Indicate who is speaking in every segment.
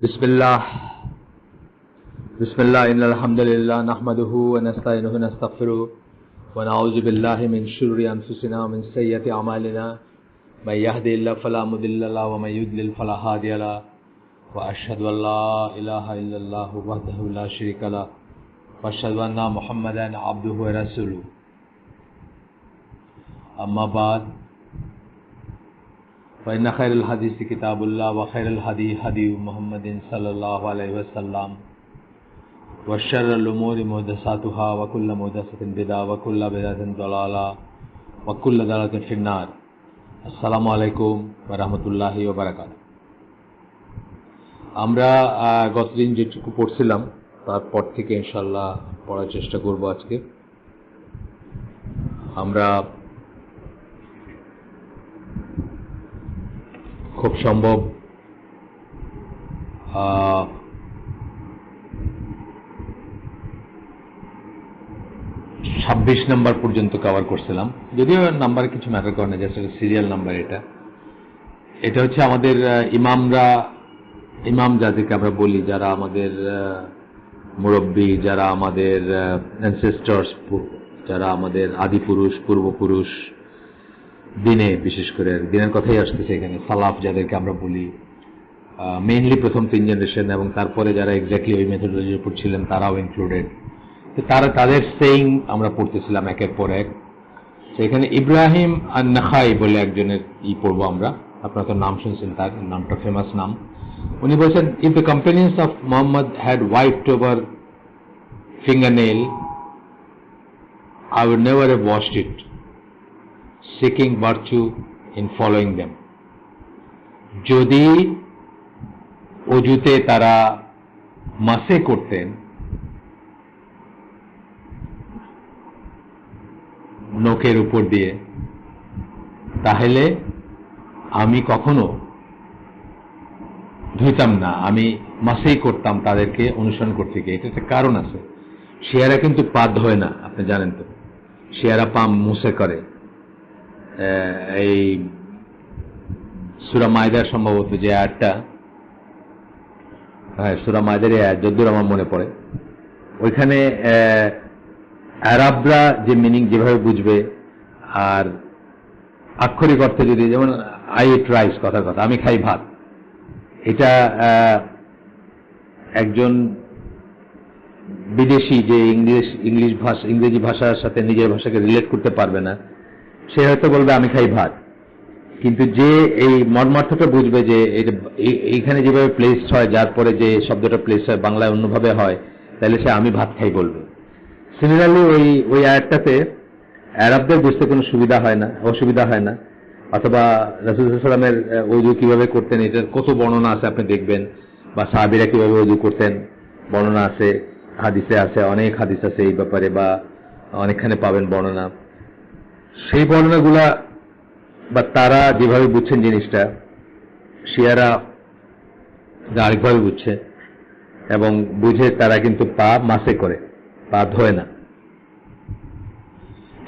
Speaker 1: बिस्मिल्लाह बिस्मिल्लाह इन्नल हम्दुलिल्लाह नहमदुहु व नस्तईनुहु व नस्तगफिरुहु व नऊज़ु बिल्लाहि मिन शुर्रि अनफुसिना व मिन सय्यिआति अमालिना मय यहदिहिल्लाहु फला मुदिल्ल लहु व मय युद्लिल फला हादिय लहु व अशहदु अल्ला इलाहा इल्लल्लाहु वहदहु ला शरीका लहु व अशहदु अन्ना मुहम्मदन अब्दुहु व रसूलुहु अम्मा बाद फ़इन्न खैरुल हदीस किताबुल्लाह व खैरुल हदी हदी मुहम्मदिन सल्लल्लाहु अलैहि वसल्लम व शर्रुल उमूरि मुहदसातुहा व कुल्लु मुहदसतिन बिदअह व कुल्लु बिदअतिन दलाला व कुल्लु दलालतिन फिन्नार। अस्सलामु आलैकुम व रहमतुल्लाहि व बाराकातुहू। আমরা গতদিন যেটুকু পড়ছিলাম তারপর থেকে ইনশাআল্লাহ পড়ার চেষ্টা করব। আজকে আমরা খুব সম্ভব 26 নাম্বার পর্যন্ত কভার করছিলাম, যদিও নাম্বার কিছু ম্যাটার করে না, জাস্ট সিরিয়াল নাম্বার। এটা হচ্ছে আমাদের ইমাম যাদেরকে আমরা বলি, যারা আমাদের মুরব্বী, যারা আমাদের অ্যানসেস্টরস, যারা আমাদের আদি পুরুষ, পূর্বপুরুষ, দিনে বিশেষ করে দিনের কথাই আসতেছে এখানে, সালাফ যাদেরকে আমরা বলি, মেইনলি প্রথম 3 জেনারেশন এবং তারপরে যারা এক্স্যাক্টলি ওই মেথোডোলজির উপর ছিলেন তারাও ইনক্লুডেড। তো তাদের সেইং আমরা পড়তেছিলাম একের পর এক। এখানে ইব্রাহিম আন-নাখাই বলে একজনের পড়বো আমরা। আপনারা তো নাম শুনছেন, তার নামটা ফেমাস নাম। উনি বলছেন, if the companions of Muhammad had wiped over fingernail I would never have washed it, seeking virtue in following them. যদি অজুতে তারা মাসে করতেন, নখের উপর দিয়ে, তাহলে আমি কখনো ধুইতাম না, আমি মাসেই করতাম তাদেরকে অনুসরণ করতে গিয়ে। এটা একটা কারণ আছে। শিয়ারা কিন্তু পা ধোয় না, আপনি জানেন তো। শিয়ারা পা মুছে করে। এই সূরা মায়দার সম্ভবত যে আয়াতটা, হ্যাঁ সূরা মায়দার এই আয়াত যদ্দূর আমার মনে পড়ে, ওইখানে আরবরা যে মিনিং যেভাবে বুঝবে, আর আক্ষরিক অর্থে যদি, যেমন আই ইট রাইস, কথার কথা আমি খাই ভাত, এটা একজন বিদেশি যে ইংরেজি ভাষার সাথে নিজের ভাষাকে রিলেট করতে পারবে না, সে হয়তো বলবে আমি খাই ভাত। কিন্তু যে এই মর্মার্থটা বুঝবে, যে এইখানে যেভাবে প্লেস হয়, যার পরে যে শব্দটা প্লেস হয় বাংলায় অন্যভাবে হয়, তাহলে সে আমি ভাত খাই বলবে। সিমিলারলি ওই আয়াতটাতে আরবদের বুঝতে কোনো অসুবিধা হয় না। অথবা রাসূল সাল্লাল্লাহু আলাইহি ওয়াসাল্লামের ওযু কিভাবে করতেন, এটার কত বর্ণনা আছে আপনি দেখবেন, বা সাহাবীরা কিভাবে ওযু করতেন বর্ণনা আছে, হাদিসে আছে, অনেক হাদিস আছে এই ব্যাপারে, বা অনেকখানে পাবেন বর্ণনা। সেই বর্ণনাগুলা বা তারা যেভাবে বুঝছেন জিনিসটা, শিয়ারা আরেকভাবে বুঝছে, এবং বুঝে তারা কিন্তু পা মাসে করে, পা ধোয় না।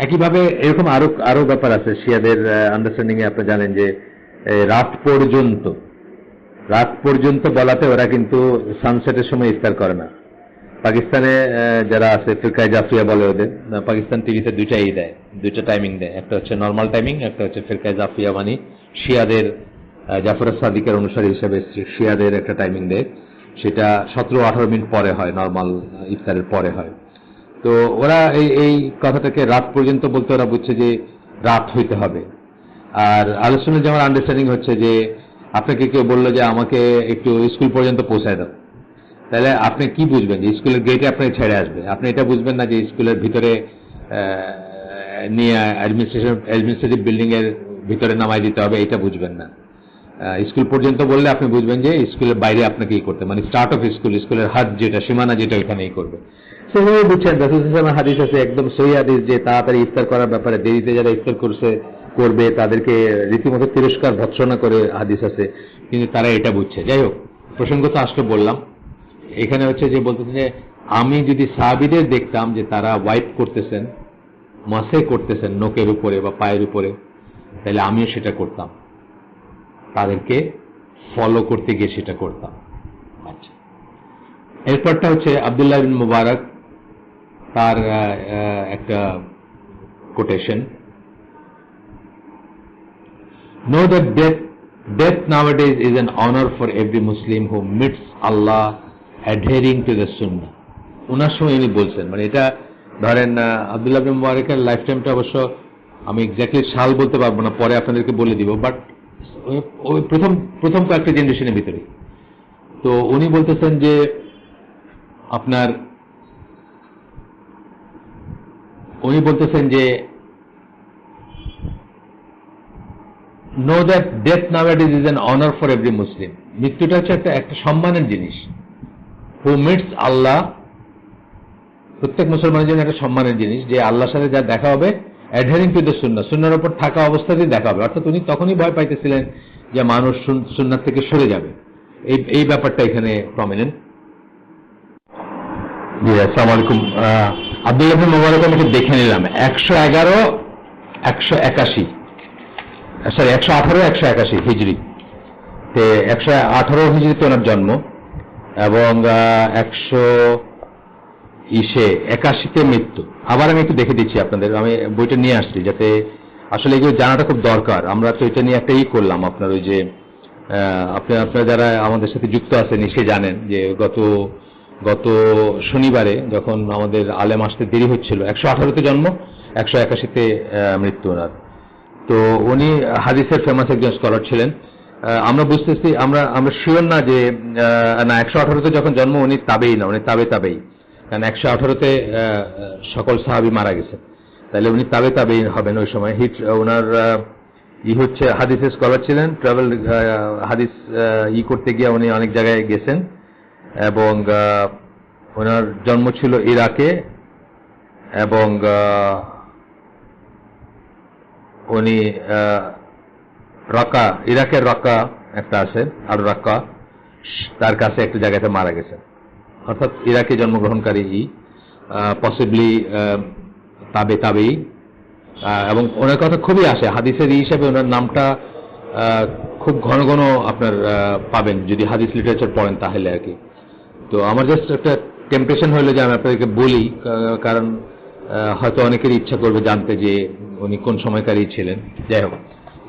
Speaker 1: একইভাবে এরকম আরো ব্যাপার আছে শিয়াদের আন্ডারস্ট্যান্ডিং এ। আপনি জানেন যে রাত পর্যন্ত বলাতে ওরা কিন্তু সানসেটের সময় ইফতার করে না। পাকিস্তানে যারা আছে, ফিরকায়ে জাফরিয়া বলে ওদের, পাকিস্তান টিভিতে দুইটা টাইমিং দেয়। একটা হচ্ছে নর্মাল টাইমিং, একটা হচ্ছে ফিরকায়ে জাফরিয়া, মানে শিয়াদের জাফর সাদিকের অনুসারী হিসেবে শিয়াদের একটা টাইমিং দেয়। সেটা 17-18 মিনিট পরে হয়, নর্মাল ইফতারের পরে হয়। তো ওরা এই কথাটাকে রাত পর্যন্ত বলতে ওরা বুঝছে যে রাত হইতে হবে। আর আলোচনার যেমন আন্ডারস্ট্যান্ডিং হচ্ছে যে আপনাকে কেউ বললো যে আমাকে একটু স্কুল পর্যন্ত পৌঁছায় দাও, তাহলে আপনি কি বুঝবেন যে স্কুলের গেটে আপনাকে ছেড়ে আসবে? আপনি এটা বুঝবেন না যে স্কুলের ভিতরে নিয়ে অ্যাডমিনিস্ট্রেটিভ বিল্ডিং এর ভিতরে নামাই দিতে হবে, এটা বুঝবেন না। স্কুল পর্যন্ত বললে আপনি বুঝবেন যে স্কুলের বাইরে আপনাকে করতে, মানে স্টার্ট অফ স্কুলের হাত যেটা, সীমানা যেটা, ওইখানেই করবে। সেভাবে বুঝছেন। রাসূল সাল্লাল্লাহু আলাইহি ওয়াসাল্লামের হাদিস আছে, একদম সহিহ হাদিস, যে তাড়াতাড়ি ইফতার করার ব্যাপারে, দেরিতে যারা ইফতার করবে তাদেরকে রীতিমতো তিরস্কার ভৎসনা করে হাদিস আছে, কিন্তু তারা এটা বুঝছে। যাই হোক, প্রসঙ্গ তো আসলে বললাম। এখানে হচ্ছে যে বলতেছে যে আমি যদি সাহাবীদের দেখতাম যে তারা ওয়াইপ করতেছেন, মাসে করতেছেন নখের উপরে বা পায়ের উপরে, তাহলে আমিও সেটা করতাম, তাদেরকে ফলো করতে গিয়ে সেটা করতাম। আচ্ছা, এরপরটা হচ্ছে আব্দুল্লাহ বিন মুবারক, তার একটা quotation, know that death nowadays is an honor for every Muslim who meets Allah adhering to the Sunnah. ওনার সময় উনি বলছেন, মানে এটা ধরেন আব্দুল্লাহ বিন মুবারকের লাইফ টাইমটা অবশ্য আমি এক্স্যাক্টলি সাল বলতে পারবো না, পরে আপনাদেরকে বলে দিব, বাট ওই প্রথম কয়েকটা জেনারেশনের ভিতরে। তো উনি বলতেছেন যে আপনার know that death nowadays is an honor for every Muslim. মৃত্যুটা হচ্ছে একটা সম্মানের জিনিস। who meets Allah, প্রত্যেক মুসলমানের জন্য একটা সম্মানের জিনিস, যে আল্লাহর সাথে যা দেখা হবে adhering to the sunnah, সুন্নাহর উপর থাকা অবস্থাতেই দেখা হবে। অর্থাৎ উনি তখনই ভয় পাইতেছিলেন যে মানুষ সুন্নাহ থেকে সরে যাবে, এই ব্যাপারটা এখানে প্রমিনেন্ট। জি, আসসালামু আলাইকুম। আব্দুল্লাহ বিন মুবারক আমি দেখে নিলাম 111 181 সরি 118 181 হিজরি, 118 হিজরিতে ওনার জন্ম, এবং 181 মৃত্যু। আবার আমি একটু দেখে দিচ্ছি আপনাদের, আমি বইটা নিয়ে আসছি যাতে আসলে এগুলো জানাটা খুব দরকার। আমরা তো এটা নিয়ে একটা করলাম, আপনার ওই যে আপনারা যারা আমাদের সাথে যুক্ত আছেন সে জানেন যে গত শনিবারে যখন আমাদের আলেম আসতে দেরি হচ্ছিল, 118তে জন্ম, 181তে মৃত্যু ওনার। তো উনি হাদিসের ফেমাস একজন স্কলার ছিলেন। আমরা বুঝতেছি, আমরা শিওর না যে না 118তে যখন জন্ম উনি তাবেই না, উনি তাবেই, কারণ 118তে সকল সাহাবী মারা গেছে, তাহলে উনি তাবেই হবেন ওই সময়। ওনার হচ্ছে হাদিসের স্কলার ছিলেন, ট্রাভেল হাদিস করতে গিয়ে উনি অনেক জায়গায় গেছেন, এবং ওনার জন্ম ছিল ইরাকে, এবং উনি রাক্কা, ইরাকের রাক্কা একটা আছে, আর রাক্কা তার কাছে একটা জায়গাতে মারা গেছেন। অর্থাৎ ইরাকে জন্মগ্রহণকারী পসিবলি তাবেই, এবং ওনার কথা খুবই আসে হাদিসের হিসাবে। ওনার নামটা খুব ঘন ঘন আপনার পাবেন যদি হাদিস লিটারেচার পড়েন তাহলে আর কি। তো আমার জাস্ট একটা টেম্পটেশন হইলো যে আমি আপনাদেরকে বলি, কারণ হয়তো অনেকের ইচ্ছা করবে জানতে যে উনি কোন সময়কারী ছিলেন। যাই হোক,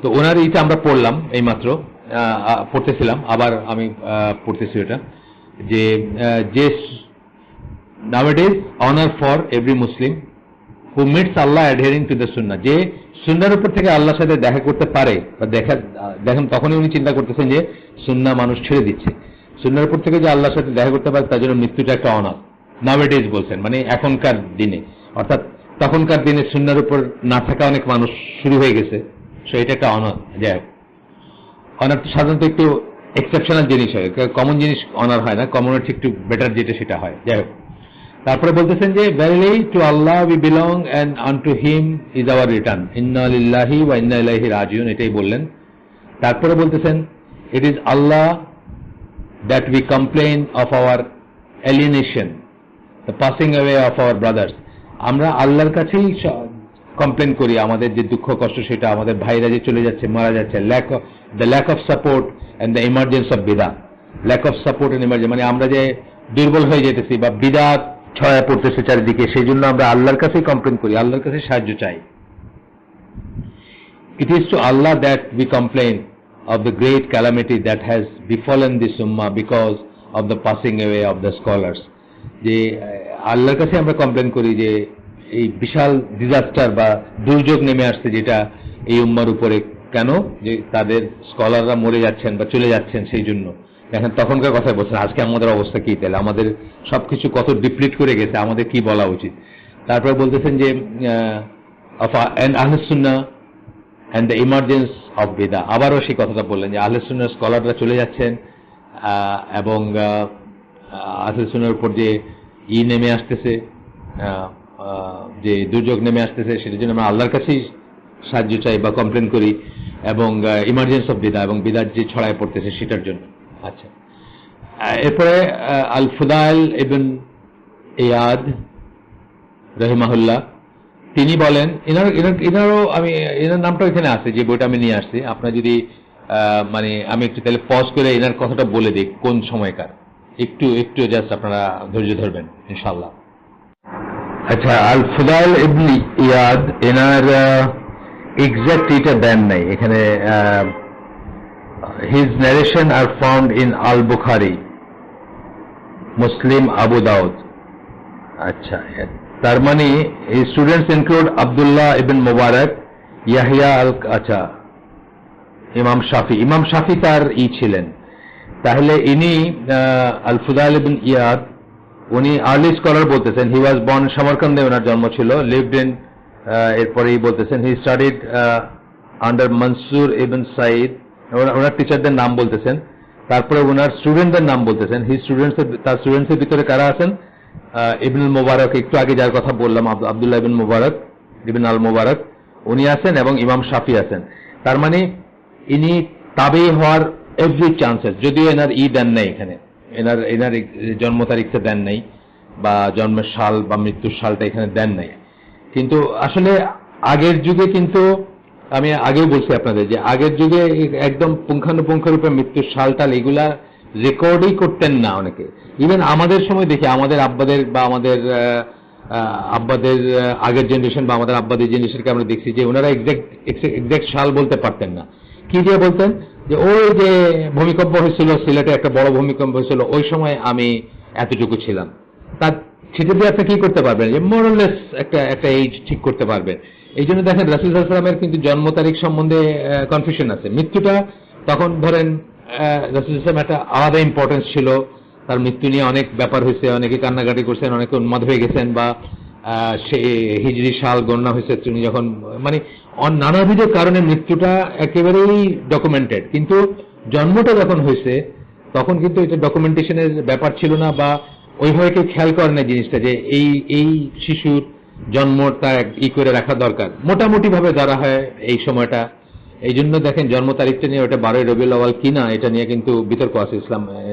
Speaker 1: তো ওনার এইটা আমরা পড়লাম, এইমাত্র পড়তেছিলাম, আবার আমি পড়তেছি এটা, যে nowadays honor for every Muslim who meets Allah adhering to the sunnah, যে সুন্নাহর উপর থেকে আল্লাহর সাথে দেখা করতে পারে বা দেখেন তখনই উনি চিন্তা করতেছেন যে সুন্নাহ মানুষ ছেড়ে দিচ্ছে, সুন্নাহর উপর থেকে যে আল্লাহর সাথে দেখা করতে পারে তার জন্য মৃত্যুটা একটা অনার। nowadays বলছেন মানে এখনকার দিনে, অর্থাৎ তখনকার দিনে সুন্নাহর উপর না থাকা অনেক মানুষ শুরু হয়ে গেছে, সো এটা একটা অনার। যাই হোক, অনার তো সাধারণত একটু এক্সেপশনাল জিনিস হয়, কমন জিনিস অনার হয় না, কমনের থেকে একটু বেটার যেটা সেটা হয়। যাই হোক, তারপরে বলতেছেন যে verily to Allah we belong and unto him is our return, inna lillahi wa inna ilaihi rajiun, এটাই বললেন। তারপরে বলতেছেন it is Allah that we complain of our alienation, the passing away of our brothers, আমরা আল্লাহর কাছেই complain করি আমাদের যে দুঃখ কষ্ট, সেটা আমাদের ভাইরা যে চলে যাচ্ছে, মারা যাচ্ছে, the lack of support and the emergence of bidah, lack of support and emergence, মানে আমরা যে দুর্বল হয়ে যেতেছি বা বিদআত ছড়ায় পড়তেছে চারিদিকে, সেই জন্য আমরা আল্লাহর কাছেই কমপ্লেন করি, আল্লাহর কাছে সাহায্য চাই। It is to Allah that we complain of the great calamity that has befallen this ummah because of the passing away of the scholars, যে আল্লাহর কাছে আমরা কমপ্লেন করি যে এই বিশাল ডিজাস্টার বা দুর্যোগ নেমে আসছে যেটা এই উম্মার উপরে, কেন? যে তাদের স্কলাররা মরে যাচ্ছেন বা চলে যাচ্ছেন, সেই জন্য। দেখেন তখনকার কথা বলছেন, আজকে আমাদের অবস্থা কি, তাহলে আমাদের সবকিছু কত ডিপ্লিট করে গেছে, আমাদের কি বলা উচিত। তারপর বলতেছেন যে আহলুস সুন্নাহ and the emergence of bidah, আবারও সেই কথাটা বললেন যে আহলুস সুন্নাহর স্কলাররা চলে যাচ্ছেন, এবং আহলুস সুন্নাহর উপর যে নেমে আসতেছে, যে দুর্যোগ নেমে আসতেছে, সেটার জন্য আমরা আল্লাহর কাছেই সাহায্য চাই বা কমপ্লেন করি, এবং ইমার্জেন্স অফ বিদা, এবং বিদাত যে ছড়ায় পড়তেছে সেটার জন্য। আচ্ছা, এরপরে আল ফুদাইল ইবন ইয়াদ রহিমাহুল্লাহ, তিনি বলেন, এনারও আমি এনার নামটা এখানে আছে যে বইটা আমি নিয়ে আসছি। আপনার যদি মানে আমি একটু তাহলে পজ করে এনার কথাটা বলে দিই কোন সময়কার। একটু একটু জাস্ট আপনারা ধৈর্য ধরবেন ইনশাআল্লাহ। আচ্ছা, আল ফুদাইল ইবনে ইয়াদ এনার এক্সাক্ট এটা দেন নাই এখানে। His narration are found in al Bukhari, Muslim, Abu Dawud. আচ্ছা, তার মানে students include Abdullah ibn Mubarak, Yahya al, আচ্ছা, ইমাম শাফি। ইমাম শাফি তার ছিলেন। তাহলে ইনি আল ফুদাইল ইবন ইয়াদ, উনি আর্লি স্কলার বলতেছেন। হি ওয়াজ বর্ন সমরকন্দে ওনার জন্ম ছিল, লিভড ইন, এরপরেই বলতেছেন he studied under Mansur ibn Said. ওনার টিচারদের নাম বলতেছেন, তারপরে ওনার স্টুডেন্টদের নাম বলতেছেন। হি স্টুডেন্টস, তার স্টুডেন্টসের ভিতরে কারা আছেন? ইবনুল মুবারক, একটু আগে যার কথা বললাম, আব্দুল্লাহ ইবন মুবারক, ইবন আল মুবারক, উনি আছেন, এবং ইমাম শাফি আছেন। তার মানে ইনি তাবেই হওয়ার এভরি চান্সেস, যদিও এনার দেন নাই এখানে, এনার জন্ম তারিখটা দেন নাই, বা জন্মের সাল বা মৃত্যুর সালটা এখানে দেন নাই। কিন্তু আসলে আগের যুগে, কিন্তু আমি আগেও বলছি আপনাদের যে আগের যুগে একদম পুঙ্খানুপুঙ্খ রূপে মৃত্যুর সাল টাল এগুলা রেকর্ডই করতেন না অনেকে। ইভেন আমাদের সময় দেখি আমাদের আব্বাদের বা আমাদের আব্বাদের আগের জেনারেশন বা আমাদের আব্বাদের জেনারেশনকে আমরা দেখছি যে ওনারা এক্সাক্ট সাল বলতে পারতেন না। কি দিয়ে বলতেন? যে ওই যে ভূমিকম্প হয়েছিল সিলেটে, একটা বড় ভূমিকম্প হয়েছিল, ওই সময় আমি এতটুকু ছিলাম। তার সেটা দিয়ে আপনি কি করতে পারবেন? যে মোরলেস একটা এইজ ঠিক করতে পারবেন। এই জন্য দেখেন রাসূল সাল্লাল্লাহু আলাইহি ওয়াসাল্লামের কিন্তু জন্ম তারিখ সম্বন্ধে কনফিউশন আছে। মৃত্যুটা তখন ধরেন রাসূল সাল্লাল্লাহু আলাইহি ওয়াসাল্লাম একটা আলাদা ইম্পর্টেন্স ছিল, তার মৃত্যু নিয়ে অনেক ব্যাপার হয়েছে, অনেকে কান্নাকাটি করছেন, অনেকে উন্মাদ হয়ে গেছেন, বা সে হিজরি সাল গণনা হয়েছে তিনি যখন, মানে নানাবিধ কারণে মৃত্যুটা একেবারেই ডকুমেন্টেড। কিন্তু জন্মটা যখন হয়েছে তখন কিন্তু এটা ডকুমেন্টেশনের ব্যাপার ছিল না, বা ওইভাবে কেউ খেয়াল করে না জিনিসটা যে এই শিশুর জন্মটা করে রাখা দরকার। মোটামুটি ভাবে ধরা হয় এই সময়টা। এই জন্য দেখেন জন্ম তারিখটা নিয়ে, ওটা 12 রবিউল আউয়াল কিনা, এটা নিয়ে কিন্তু বিতর্ক আছে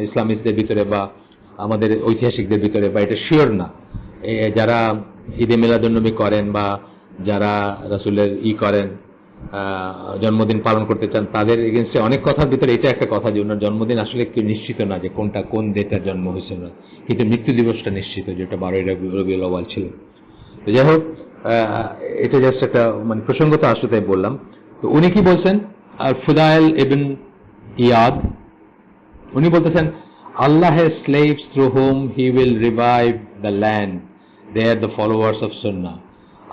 Speaker 1: ইসলামিস্টদের ভিতরে বা আমাদের ঐতিহাসিকদের ভিতরে, বা এটা শিওর না। যারা ঈদে মিলাদুন্নবী করেন বা যারা রাসূলের করেন, জন্মদিন পালন করতে চান, তাদের এগেনস্টে অনেক কথার ভিতরে এটা একটা কথা যে ওনার জন্মদিন আসলে কেউ নিশ্চিত না যে কোন ডেটার জন্ম হয়েছিল না, কিন্তু মৃত্যু দিবসটা নিশ্চিত, যেটা 12 রবিউল আউয়াল ছিল। তো যাই হোক, এটা জাস্ট একটা মানে প্রসঙ্গত আসলে তাই বললাম। তো উনি কি বলছেন? আর ফুদাইল ইবন ইয়াদ উনি বলতেছেন, আল্লাহ has slaves through whom he will revive the land, they are the followers of sunnah।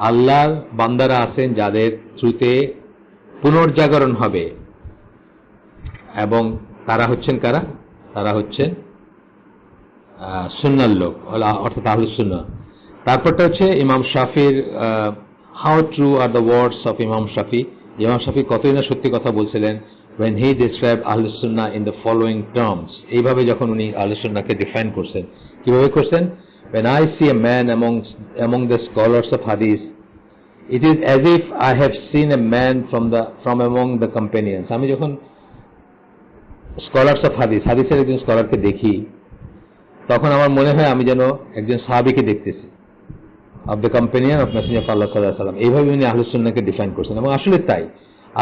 Speaker 1: আল্লাহর বান্দারা আছেন যাদের থ্রুতে পুনর্জাগরণ হবে, এবং তারা হচ্ছেন কারা? তারা হচ্ছেন সুন্নাহর লোক, অর্থাৎ আহলুস সুন্নাহ। তারপরটা হচ্ছে ইমাম শাফির, how true are the words of imam Shafi. ইমাম শাফি কতই না সত্যি কথা বলছিলেন when he described আহলুস Sunnah in the following terms। এইভাবে যখন উনি আহলুস সুন্নাহকে ডিফাইন করছেন, কিভাবে করছেন? when I see a man among the scholars of hadith, it is as if I have seen a man from among the companions। আমি যখন scholars of হাদিসের একজন স্কলারকে দেখি, তখন আমার মনে হয় আমি যেন একজন সাহাবীকে দেখতেছি, of the companion of messenger of Allah সাল্লাল্লাহু আলাইহি ওয়াসাল্লাম। এইভাবে উনি আহলুস সুন্নাহকে ডিফাইন করছেন, এবং আসলে তাই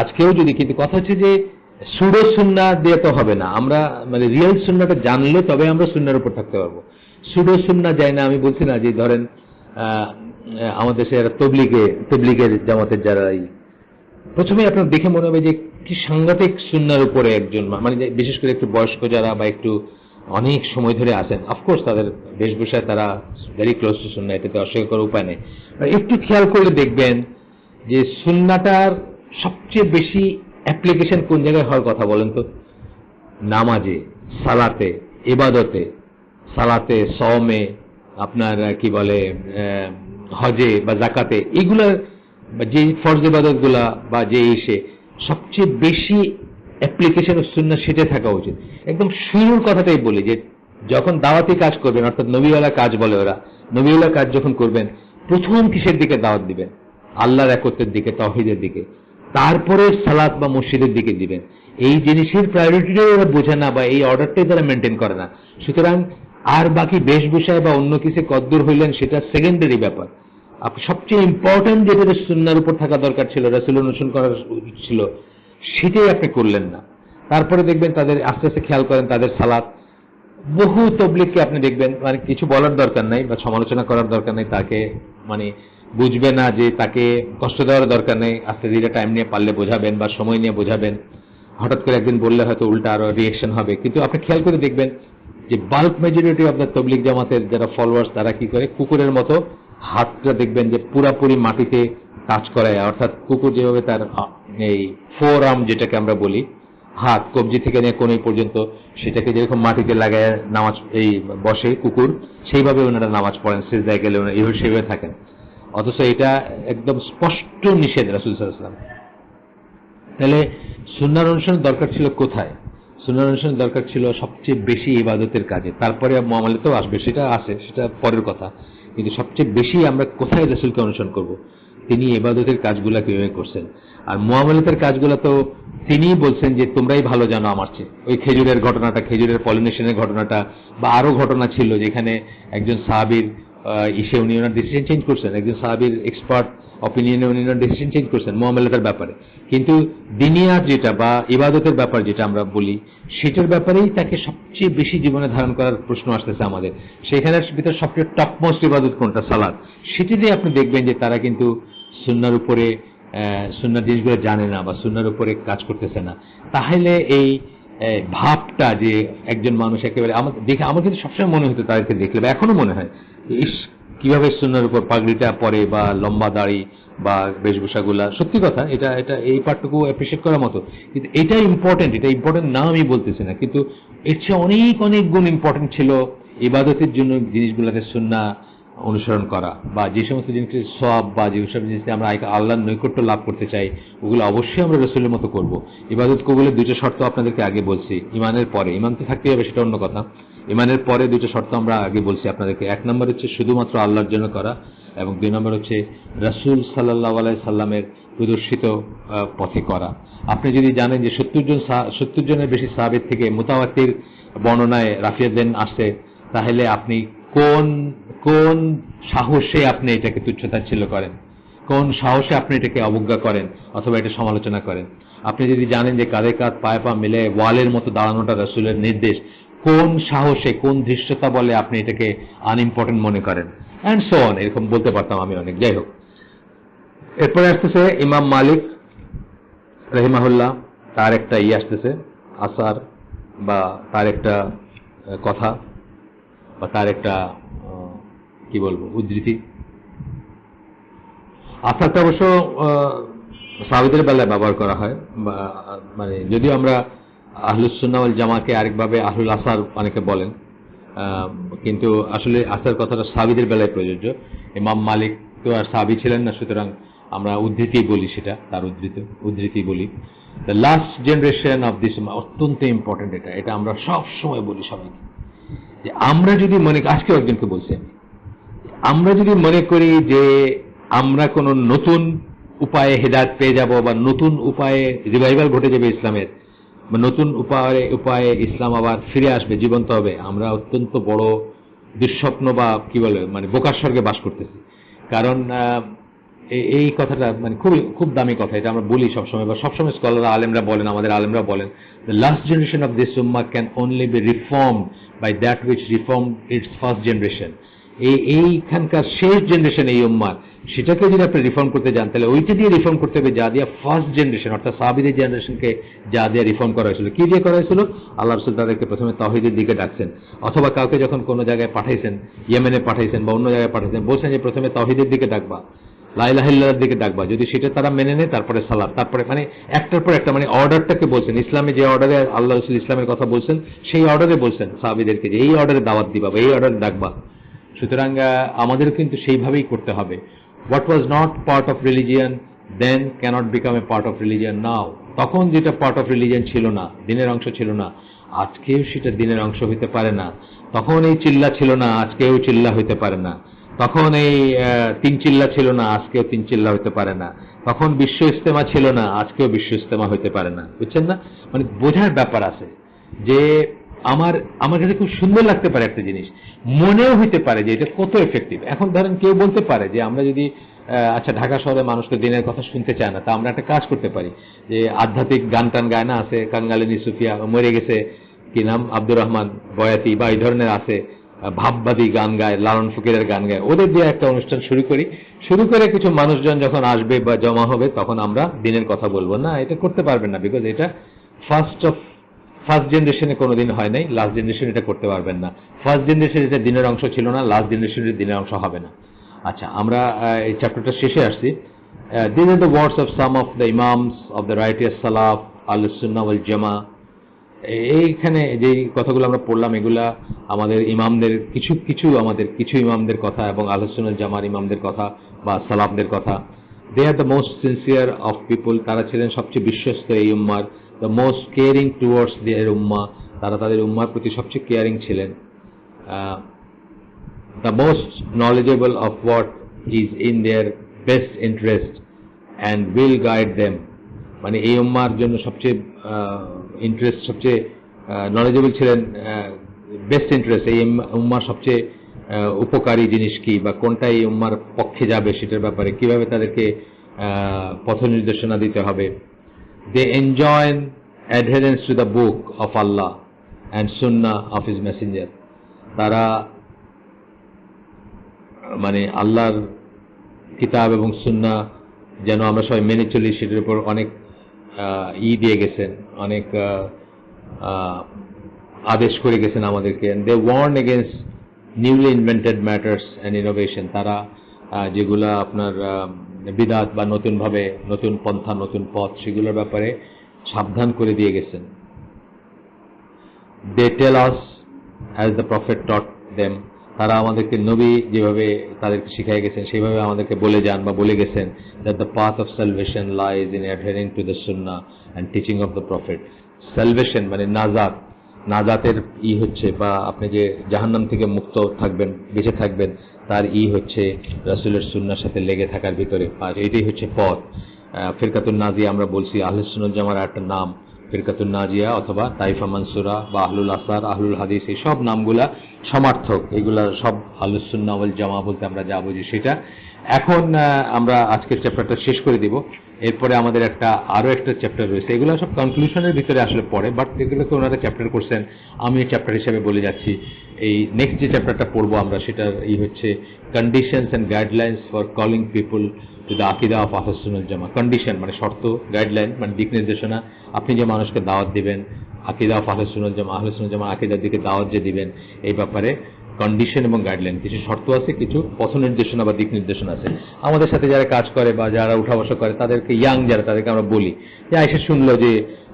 Speaker 1: আজকেও যদি, কিন্তু কথা হচ্ছে যে সুডো সুন্নাহ দিয়ে তো হবে না। আমরা মানে রিয়েল সুন্নাহটা জানলে তবে আমরা সুন্নাহর উপর থাকতে পারবো। সুডো সুন্নাহ যায় না। আমি বলছি না যে ধরেন আমাদের দেশে তবলিগের জামাতের যারা, প্রথমে আপনার দেখে মনে হবে যে কি সাংঘাতিক সুন্নাহর উপরে একজন, মানে বিশেষ করে একটু বয়স্ক যারা বা একটু অনেক সময় ধরে আছেন, অফকোর্স তাদের বেশভূষায় তারা ভেরি ক্লোজ টু সুন্নাহ, এটাতে অস্বীকার করার উপায় নেই। একটু খেয়াল করলে দেখবেন যে সুন্নাহটার সবচেয়ে বেশি অ্যাপ্লিকেশন কোন জায়গায় হওয়ার কথা বলেন তো? নামাজে, সালাতে, ইবাদতে, সালাতে, সওমে, আপনার কি বলে হজে বা যাকাতে, এগুলা যে ফরজ ইবাদত গুলা বা যে সবচেয়ে বেশি অ্যাপ্লিকেশন সুন্নাহ সেটা থাকা উচিত। একদম শুরুর কথাটাই বলি যে যখন দাওয়াতি কাজ করবেন, অর্থাৎ নবীওয়ালা কাজ বলে ওরা, নবীওয়ালা কাজ যখন করবেন, প্রথম কিসের দিকে দাওয়াত দিবেন? আল্লাহর একত্বের দিকে, তাওহীদের দিকে, তারপরে সালাত বা মসজিদের দিকে দিবেন। এই জিনিসের প্রায়োরিটিটাই ওরা বোঝে না, বা এই অর্ডারটাই তারা মেনটেন করে না। সুতরাং আর বাকি বেশভূষায় বা অন্য কিছু কদ্দূর হইলেন সেটা সেকেন্ডারি ব্যাপার। সবচেয়ে ইম্পর্টেন্ট যেটা সুন্নাহর উপর থাকা দরকার ছিল, রাসূল অনুসরণ করা ছিল, সেটাই আপনি করলেন না। তারপরে দেখবেন তাদের আস্তে আস্তে খেয়াল করেন তাদের সালাত, বহু তবলিগকে আপনি দেখবেন মানে কিছু বলার দরকার নাই বা সমালোচনা করার দরকার নেই, তাকে মানে বুঝবে না যে তাকে কষ্ট দেওয়ার দরকার নেই, আস্তে ধীরে টাইম নিয়ে পারলে বোঝাবেন বা সময় নিয়ে বোঝাবেন। হঠাৎ করে একদিন বললে হয়তো উল্টা আরো রিয়েকশন হবে, কিন্তু আপনি খেয়াল করে দেখবেন যে বাল্ক মেজরিটি অফ দ্য তবলিগ জামাতের যারা ফলোয়ার্স তারা কি করে, কুকুরের মতো হাতটা দেখবেন যে পুরাপুরি মাটিতে টাচ করায়, অর্থাৎ কুকুর যেভাবে তার এই ফোর আর্ম যেটাকে আমরা বলি, হাত কবজি থেকে নিয়ে কোন পর্যন্ত সেটাকে যেরকম মাটিতে লাগায় নামাজ এই বসে কুকুর, সেইভাবে ওনারা নামাজ পড়েন, সিজদায় গেলে ওনারা এইভাবে সেভাবে থাকেন। অথচ এটা একদম স্পষ্ট নিষেধ রাসূল সাল্লাল্লাহু আলাইহি ওয়াসাল্লাম। তাহলে সুন্নাহর অনুসরণ দরকার ছিল কোথায়? সুন্নাহর অনুসরণ দরকার ছিল সবচেয়ে বেশি ইবাদতের কাজে, তারপরে মুআমালাতেও আসবে, সেটা আছে, সেটা পরের কথা। কিন্তু সবচেয়ে বেশি আমরা কোথায় রাসূলকে অনুসরণ করব? তিনি ইবাদতের কাজগুলা কিভাবে করছেন, আর মুআমালাতের কাজগুলো তো তিনিই বলছেন যে তোমরাই ভালো জানো আমার চেয়ে। ওই খেজুরের ঘটনাটা, খেজুরের পলিনেশনের ঘটনাটা, বা আরো ঘটনা ছিল যেখানে একজন সাহাবীর ইসে উনি ওনার ডিসিশন চেঞ্জ করছেন, একজন সাহাবীর এক্সপার্ট অপিনিয়নে উনি ওনার ডিসিশন চেঞ্জ করছেন মুআমালাতের ব্যাপারে। কিন্তু দিনিয়াত যেটা বা ইবাদতের ব্যাপার যেটা আমরা বলি, সেটার ব্যাপারেই তাকে সবচেয়ে বেশি জীবনে ধারণ করার প্রশ্ন আসতেছে আমাদের। সেখানের ভিতরে সবচেয়ে টপ মোস্ট ইবাদত কোনটা? সালাত। সেটি দিয়ে আপনি দেখবেন যে তারা কিন্তু সুন্নাহর উপরে সুন্নাহর জিনিসগুলো জানে না বা সুন্নাহর উপরে কাজ করতেছে না। তাহলে এই ভাবটা যে একজন মানুষ একেবারে আমার দেখে, আমার কিন্তু সবসময় মনে হতো তাদেরকে দেখলে, বা এখনো মনে হয় ইস কিভাবে সুন্নাহর উপর পাগড়িটা পরে বা লম্বা দাড়ি বা বেশভূষাগুলা, সত্যি কথা এটা এটা এই পার্টটুকু অ্যাপ্রিসিয়েট করার মতো। কিন্তু এটা ইম্পর্টেন্ট, এটা ইম্পর্টেন্ট না আমি বলতেছি না, কিন্তু এর চেয়ে অনেক অনেক গুণ ইম্পর্টেন্ট ছিল ইবাদতের জন্য জিনিসগুলোকে সুন্নাহ অনুসরণ করা, বা যে সমস্ত জিনিসের সওয়াব বা যেসব জিনিসে আমরা আল্লাহর নৈকট্য লাভ করতে চাই ওগুলো অবশ্যই আমরা রাসূলের মতো করব। ইবাদত কবুলের দুটো শর্ত আপনাদেরকে আগে বলছি, ইমানের পরে, ইমান তো থাকতেই হবে সেটা অন্য কথা, ইমানের পরে দুটো শর্ত আমরা আগে বলছি আপনাদেরকে। এক নম্বর হচ্ছে শুধুমাত্র আল্লাহর জন্য করা, এবং দুই নম্বর হচ্ছে রাসূল সাল্লাল্লাহু আলাইহি সাল্লামের প্রদর্শিত পথে করা। আপনি যদি জানেন যে 70 জনের বেশি সাহাবীর থেকে মুতাওয়াতির বর্ণনায় রাফিয়াদেন আসে, তাহলে আপনি কোন কোন সাহসে আপনি এটাকে তুচ্ছতাচ্ছিল্য করেন? কোন সাহসে আপনি এটাকে অবজ্ঞা করেন অথবা এটা সমালোচনা করেন? আপনি যদি জানেন যে কাঁধে কাঁধ পায়ে পা মিলে ওয়ালের মতো দাঁড়ানোটা রাসূলের নির্দেশ, কোন সাহসে কোন ধৃষ্টতা বলে আপনি এটাকে আনইম্পর্টেন্ট মনে করেন? অ্যান্ড সো অন, এরকম বলতে পারতাম আমি অনেক। যাই হোক, এরপরে আসতেছে ইমাম মালিক রাহিমাহুল্লাহ, তার একটা আসতেছে আসার, বা তার একটা কথা, বা তার একটা কি বলবো উদ্ধৃতি। আসারটা অবশ্য সাহাবীদের বেলায় ব্যবহার করা হয়, মানে যদিও আমরা আহলুস সুন্নাহ ওয়াল জামাকে আরেকভাবে আহলুল আসার অনেকে বলেন, কিন্তু আসলে আসার কথাটা সাহাবীদের বেলায় প্রযোজ্য। ইমাম মালিক তো আর সাহাবী ছিলেন না, সুতরাং আমরা উদ্ধৃতি বলি, সেটা তার উদ্ধৃতি বলি। The last generation of this, অত্যন্ত ইম্পর্টেন্ট এটা, এটা আমরা সব সময় বলি সবাইকে, যে আমরা যদি মনে, আজকেও একজনকে বলছি আমি, আমরা যদি মনে করি যে আমরা কোন নতুন উপায়ে হেদায়েত পেয়ে যাব বা নতুন উপায়ে রিভাইভাল ঘটে যাবে ইসলামের, বা নতুন উপায়ে ইসলাম আবার ফিরে আসবে, জীবন্ত হবে, আমরা অত্যন্ত বড় দুঃস্বপ্ন বা কি বলে মানে বোকার স্বর্গে বাস করতেছি। কারণ এই কথাটা মানে খুব দামি কথা, এটা আমরা বলি সবসময়, বা সবসময় স্কলাররা আলেমরা বলেন, আমাদের আলেমরা বলেন, the last generation of this উম্মাহ can only be reformed by that which reformed its first generation. এইখানকার শেষ জেনারেশন এই উম্মার, সেটাকে যদি আপনি রিফর্ম করতে যান তাহলে ওইটা দিয়ে রিফর্ম করতে হবে যা দিয়ে ফার্স্ট জেনারেশন অর্থাৎ সাহাবীদের জেনারেশনকে যা দিয়ে রিফর্ম করা হয়েছিল। কি দিয়ে করা হয়েছিল? আল্লাহ রাসূল তাদেরকে প্রথমে তাওহীদের দিকে ডাকছেন, অথবা কাউকে যখন কোনো জায়গায় পাঠাইছেন, ইয়েমেনে পাঠাইছেন বা অন্য জায়গায় পাঠাইছেন, বলছেন যে প্রথমে তাওহীদের দিকে ডাকবা, লা ইলাহা ইল্লাল্লাহর দিকে ডাকবা, যদি সেটা তারা মেনে নেয় তারপরে সালাত, তারপরে মানে একটার পর একটা মানে অর্ডারটাকে বলছেন। ইসলামে যে অর্ডারে আল্লাহ রাসূল ইসলামের কথা বলছেন সেই অর্ডারে বলছেন সাহাবীদেরকে যে এই অর্ডারে দাওয়াত দিবা বা এই অর্ডারে ডাকবা। সুতরাং আমাদেরও কিন্তু সেইভাবেই করতে হবে। What was not part of religion then cannot become a part of religion now. তখন যেটা পার্ট অফ রিলিজিয়ান ছিল না, দিনের অংশ ছিল না, আজকেও সেটা দিনের অংশ হইতে পারে না। তখন এই চিল্লা ছিল না, আজকেও চিল্লা হইতে পারে না। তখন এই 3 চিল্লা ছিল না, আজকেও 3 চিল্লা হইতে পারে না। তখন বিশ্ব ইজতেমা ছিল না, আজকেও বিশ্ব ইজতেমা হইতে পারে না। বুঝছেন না? মানে বোঝার ব্যাপার আছে যে আমার কাছে খুব সুন্দর লাগতে পারে একটা জিনিস, মনেও হইতে পারে যে এটা কত এফেক্টিভ। এখন ধরেন কেউ বলতে পারে যে আমরা যদি আচ্ছা ঢাকা শহরে মানুষকে দিনের কথা শুনতে চায় না, তা আমরা একটা কাজ করতে পারি যে আধ্যাত্মিক গান টান গায় না, আছে কাঙ্গালিনী সুফিয়া মরে গেছে, কি নাম, আব্দুর রহমান বয়াতি বা এই ধরনের আছে, ভাববাদী গান গায়, লালন ফকিরের গান গায়, ওদের দিয়ে একটা অনুষ্ঠান শুরু করি। শুরু করে কিছু মানুষজন যখন আসবে বা জমা হবে তখন আমরা দিনের কথা বলবো। না, এটা করতে পারবেন না, বিকজ এটা ফার্স্ট জেনারেশনে কোনোদিন হয় নাই, লাস্ট জেনারেশন এটা করতে পারবেন না। ফার্স্ট জেনারেশন এটা দিনের অংশ ছিল না, লাস্ট জেনারেশনের দিনের অংশ হবে না। আচ্ছা, আমরা এই চ্যাপ্টারটা শেষে আসছি। These are the words of some of the imams of the righteous salaf, al-sunnah wal jama. এইখানে যে কথাগুলো আমরা পড়লাম এগুলা আমাদের ইমামদের কিছু ইমামদের কথা এবং আহলে সুন্নাহ জামার ইমামদের কথা বা সালাফদের কথা। They are the most sincere of people, তারা ছিলেন সবচেয়ে বিশ্বস্ত এই উম্মার। The most caring towards their উম্মা, তারা তাদের উম্মার প্রতি সবচেয়ে কেয়ারিং ছিলেন। The most knowledgeable of what is in their best interest and will guide them, মানে এই উম্মার জন্য সবচেয়ে ইন্টারেস্ট, সবচেয়ে নলেজেবল ছিলেন, বেস্ট ইন্টারেস্ট, এই উম্মার সবচেয়ে উপকারী জিনিস কি বা কোনটা এই উম্মার পক্ষে যাবে সেটার ব্যাপারে কিভাবে তাদেরকে পথ নির্দেশনা দিতে হবে। They enjoy adherence to the book of Allah and সুন্নাহ অফ হিজ মেসেঞ্জার, তারা মানে আল্লাহর কিতাব এবং সুন্নাহ যেন আমরা সবাই মেনে চলি সেটার উপর অনেক দিয়ে গেছেন, অনেক আদেশ করে গেছেন আমাদেরকে। They warn against newly invented matters and innovation, তারা যেগুলা আপনার বিদাত বা নতুনভাবে নতুন পন্থা নতুন পথ সেগুলোর ব্যাপারে সাবধান করে দিয়ে গেছেন। They tell us as the prophet taught them, তারা আমাদেরকে নবী যেভাবে তাদেরকে শিখিয়ে গেছেন সেইভাবে আমাদেরকে বলে যান বা বলে গেছেন that the path of salvation lies in adhering to the sunnah and teaching of the prophet. salvation মানে নাজাতের হচ্ছে বা আপনি যে জাহান্নাম থেকে মুক্ত থাকবেন, বেঁচে থাকবেন, তার হচ্ছে রাসূলের সুন্নাহর সাথে লেগে থাকার ভিতরে, আর এটাই হচ্ছে পথ। ফিরকাতুন নাজিয়া আমরা বলছি, আহলুস সুন্নাহ জামার একটা নাম ফিরকাতুন নাজিয়া অথবা তাইফা মানসুরা বা আহলুল আসার, আহলুল হাদিস, এই সব নামগুলা সমার্থক, এগুলা সব আহলুস সুন্নাহ ওয়াল জামা বলতে আমরা যা বুঝি সেটা। এখন আমরা আজকের চ্যাপ্টারটা শেষ করে দিব, এরপরে আমাদের আরো একটা চ্যাপ্টার রয়েছে, এগুলো সব কনক্লুশনের ভিতরে আসলে পড়ে, বাট এগুলোকে ওনারা চ্যাপ্টার করছেন, আমি চ্যাপ্টার হিসেবে বলে যাচ্ছি। এই নেক্সট যে চ্যাপ্টারটা পড়বো আমরা সেটার হচ্ছে conditions and guidelines for calling people to the আকিদা অফ আহলুস সুন্নাহ ওয়াল জামা। কন্ডিশন মানে শর্ত, গাইডলাইন মানে দিক নির্দেশনা, আপনি যে মানুষকে দাওয়াত দিবেন আকিদা অফ আহলুস সুন্নাহ ওয়াল জামা, আহলুস সুন্নাহ ওয়াল জামা আকিদার দিকে দাওয়াত যে দিবেন, এই ব্যাপারে কন্ডিশন এবং গাইডলাইন, কিছু শর্ত আছে, কিছু পথ নির্দেশনা বা দিক নির্দেশনা আছে। আমাদের সাথে যারা কাজ করে বা যারা উঠা বসা করে তাদেরকে, ইয়াং যারা, তাদেরকে আমরা বলি যে এসে শুনলো যে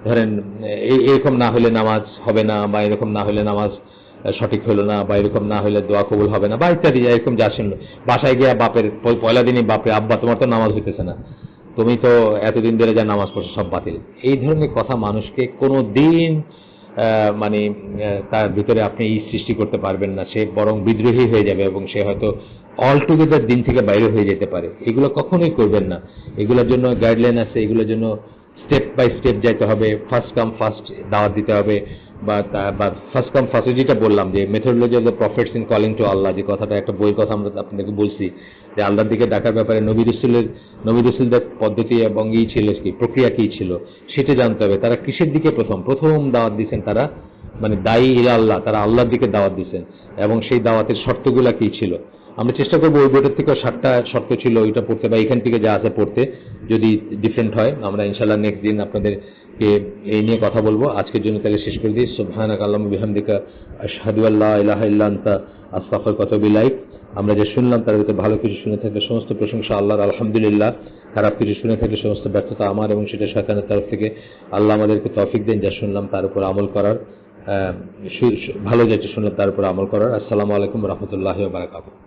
Speaker 1: ধরেন এরকম না হলে নামাজ হবে না, বা এরকম না হলে নামাজ সঠিক হলো না, বা এরকম না হলে দোয়া কবুল হবে না, বা ইত্যাদি এরকম যা শুনলো, বাসায় গিয়ে বাপের পয়লা দিনই বাপরে, আব্বা তোমার তো নামাজ হইতেছে না, তুমি তো এতদিন ধরে যা নামাজ পড়ছো সব বাতিল, এই ধরনের কথা মানুষকে কোনো দিন মানে তার ভিতরে আপনি সৃষ্টি করতে পারবেন না, সে বরং বিদ্রোহী হয়ে যাবে এবং সে হয়তো অল টুগেদার দিন থেকে বাইরে হয়ে যেতে পারে। এগুলো কখনোই করবেন না, এগুলোর জন্য গাইডলাইন আছে, এগুলোর জন্য স্টেপ বাই স্টেপ যাইতে হবে, ফার্স্ট কাম ফার্স্ট দাওয়াত দিতে হবে, বা ফার্স্ট কাম ফার্স্ট, যেটা বললাম যে methodology of the prophets in calling to Allah, যে কথাটা একটা বই কথা আমরা আপনাদেরকে বলছি যে আল্লাহর দিকে ডাকার ব্যাপারে নবী রাসূলদের পদ্ধতি এবং ছিল কি, প্রক্রিয়া কি ছিল সেটা জানতে হবে। তারা কিসের দিকে প্রথম দাওয়াত দিয়েছেন, তারা মানে দায়ী ইলা আল্লাহ, তারা আল্লাহর দিকে দাওয়াত দিয়েছেন, এবং সেই দাওয়াতের শর্তগুলা কি ছিল। আমরা চেষ্টা করবো ওই বইটার থেকেও 7টা শর্ত ছিল ওইটা পড়তে, বা এখান থেকে যা আছে পড়তে, যদি ডিফারেন্ট হয় আমরা ইনশাআল্লাহ নেক্সট দিন আপনাদেরকে এই নিয়ে কথা বলবো। আজকের জন্য তাহলে শেষ করে দিই। সুবহানাকা আল্লাহুম্মা বিহামদিকা আশহাদু আল্লা ইলাহা ইল্লা আনতা আস্তাগফিরুকা ওয়া আতুবু ইলাইক। আমরা যে শুনলাম তার ভিতরে ভালো কিছু শুনে থাকলে সমস্ত প্রশংসা আল্লাহর, আলহামদুলিল্লাহ। খারাপ কিছু শুনে থাকলে সমস্ত ব্যর্থতা আমার, এবং সেটা শয়তানের তরফ থেকে। আল্লাহ আমাদেরকে তৌফিক দেন যা শুনলাম তার উপর আমল করার, ভালো যেটা শুনলাম তার উপর আমল করার। আসসালামু আলাইকুম ওয়া রাহমাতুল্লাহি ওয়া বারাকাতুহু।